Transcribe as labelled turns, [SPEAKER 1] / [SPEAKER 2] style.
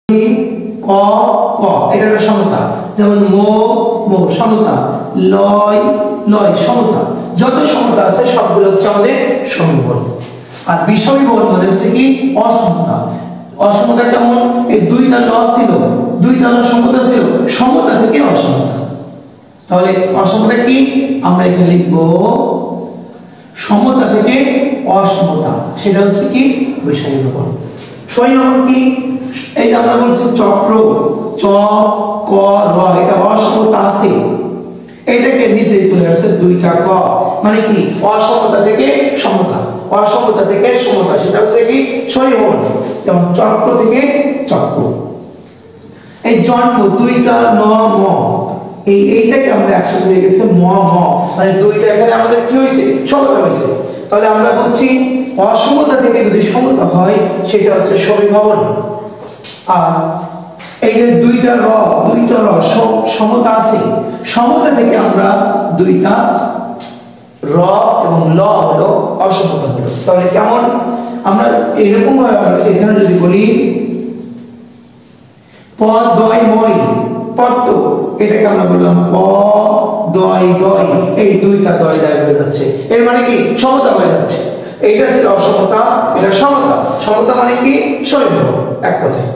[SPEAKER 1] ক ক এটা একটা সমতা, যেমন মো মো সমতা, লয় লয় সমতা। যত সমতা আছে সবগুলো হচ্ছে আমাদের সমীকরণ। আর বিষমীকরণ মানে হচ্ছে কি অসমতা। অসমতা কেমন? এই দুইটা ল ছিল, দুইটা ল সমতা ছিল, সমতা থেকে অসমতা। তাহলে অসমতা কি? আমরা এখানে লিখবো সমতা থেকে অসমতা, সেটা হচ্ছে কি বিষমীকরণ। সমীকরণ কি? এই যে আমরা বলছি চক্র চ ক র, এটা অসমতা আছে, এটাকে নিচে চলে আসছে দুইটা ক, মানে কি অসমতা থেকে সমতা, অসমতা থেকে সমতা, সেটা হচ্ছে কি সমীকরণ। যেমন চক্র থেকে চক্র। এই জন্ম দুইটা ন ম, এইটাকে আমরা একসাথে হয়ে গেছে ম ম, মানে দুইটা এখানে আমাদের কি হয়েছে সমতা হয়েছে। তাহলে আমরা বলছি অসমতা থেকে যদি সমতা হয় সেটা হচ্ছে সমীকরণ। আর এই যে দুইটা র সমতা আছে, সমতা থেকে আমরা দুইটা র এবং ল হলো অসমতা হলো। তাহলে কেমন? আমরা এরকম ভাবে এখানে যদি বলি পদ দয় মই পদ্ম, এটাকে আমরা বললাম প দয় দয়, এই দুইটা দয় দয় হয়ে যাচ্ছে, এর মানে কি সমতা হয়ে যাচ্ছে। এইটা ছিল অসমতা, এটা সমতা। সমতা মানে কি সমীকরণ, এক কথায়।